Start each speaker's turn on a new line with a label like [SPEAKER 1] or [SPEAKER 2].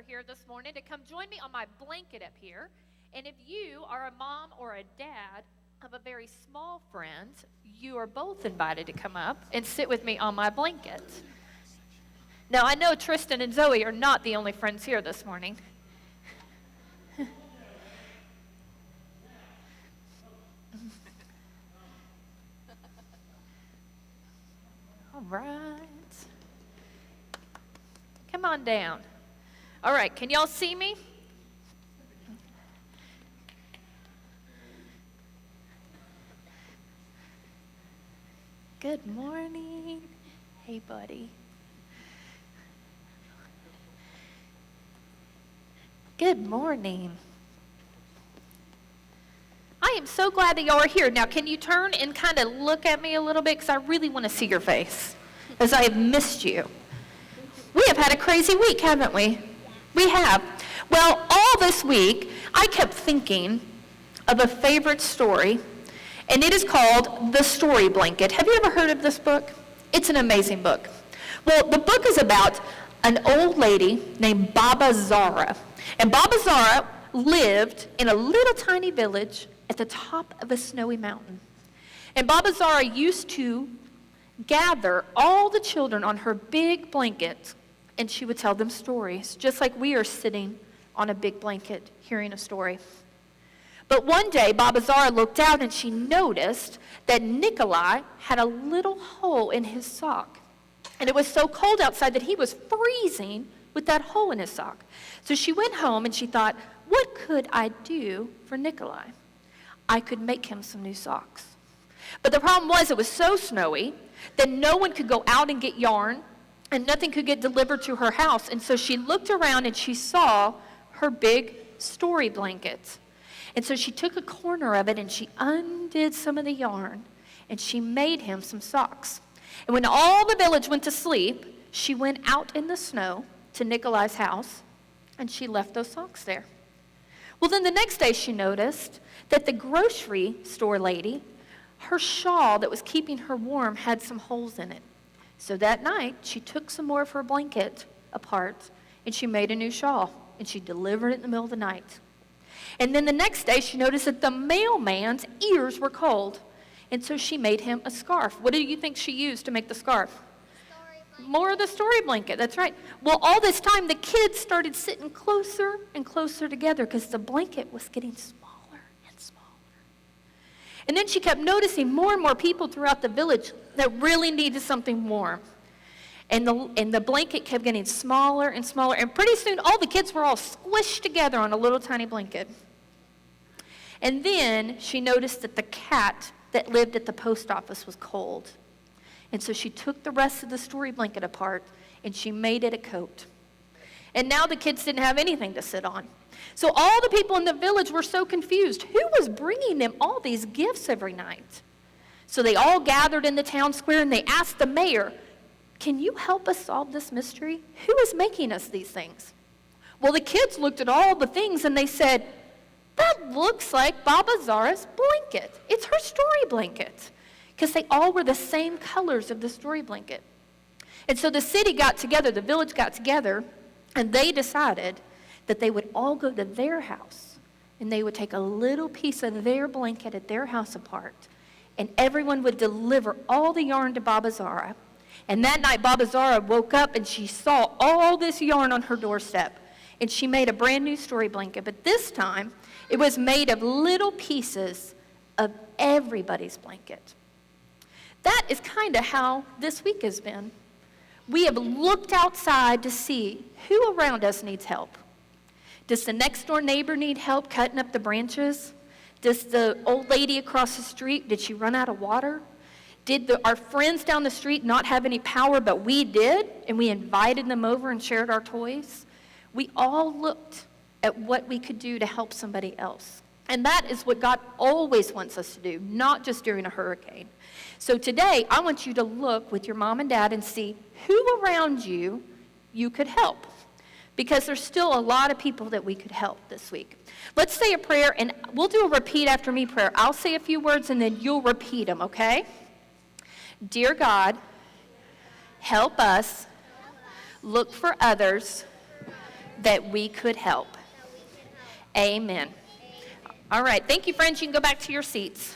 [SPEAKER 1] here this morning to come join me on my blanket up here. And if you are a mom or a dad of a very small friend, you are both invited to come up and sit with me on my blanket. Now, I know Tristan and Zoe are not the only friends here this morning. All right. Come on down. All right, can y'all see me? Good morning. Hey, buddy. Good morning. I am so glad that y'all are here. Now, can you turn and kind of look at me a little bit? Because I really want to see your face, as I have missed you. We have had a crazy week, haven't we? We have. Well, all this week, I kept thinking of a favorite story, and it is called The Story Blanket. Have you ever heard of this book? It's an amazing book. Well, the book is about an old lady named Baba Zara. And Baba Zara lived in a little tiny village at the top of a snowy mountain. And Baba Zara used to gather all the children on her big blanket, and she would tell them stories, just like we are sitting on a big blanket hearing a story. But one day, Baba Zara looked out and she noticed that Nikolai had a little hole in his sock. And it was so cold outside that he was freezing with that hole in his sock. So she went home and she thought, what could I do for Nikolai? I could make him some new socks. But the problem was it was so snowy that no one could go out and get yarn, and nothing could get delivered to her house. And so she looked around and she saw her big story blanket. And so she took a corner of it and she undid some of the yarn and she made him some socks. And when all the village went to sleep, she went out in the snow to Nikolai's house and she left those socks there. Well, then the next day she noticed that the grocery store lady, her shawl that was keeping her warm had some holes in it. So that night, she took some more of her blanket apart, and she made a new shawl, and she delivered it in the middle of the night. And then the next day, she noticed that the mailman's ears were cold, and so she made him a scarf. What do you think she used to make the scarf? More of the story blanket, that's right. Well, all this time, the kids started sitting closer and closer together because the blanket was getting smaller and smaller. And then she kept noticing more and more people throughout the village that really needed something warm. And the blanket kept getting smaller and smaller. And pretty soon, all the kids were all squished together on a little tiny blanket. And then she noticed that the cat that lived at the post office was cold. And so she took the rest of the story blanket apart, and she made it a coat. And now the kids didn't have anything to sit on. So all the people in the village were so confused. Who was bringing them all these gifts every night? So they all gathered in the town square and they asked the mayor, can you help us solve this mystery? Who is making us these things? Well, the kids looked at all the things and they said, that looks like Baba Zara's blanket. It's her story blanket. Because they all were the same colors of the story blanket. And so the city got together, the village got together, and they decided that they would all go to their house and they would take a little piece of their blanket at their house apart, and everyone would deliver all the yarn to Baba Zara. And that night, Baba Zara woke up and she saw all this yarn on her doorstep, and she made a brand new story blanket. But this time, it was made of little pieces of everybody's blanket. That is kind of how this week has been. We have looked outside to see who around us needs help. Does the next door neighbor need help cutting up the branches? Does the old lady across the street, did she run out of water? Did our friends down the street not have any power, but we did, and we invited them over and shared our toys? We all looked at what we could do to help somebody else. And that is what God always wants us to do, not just during a hurricane. So today, I want you to look with your mom and dad and see who around you could help. Because there's still a lot of people that we could help this week. Let's say a prayer, and we'll do a repeat after me prayer. I'll say a few words, and then you'll repeat them, okay? Dear God, help us look for others that we could help. Amen. All right. Thank you, friends. You can go back to your seats.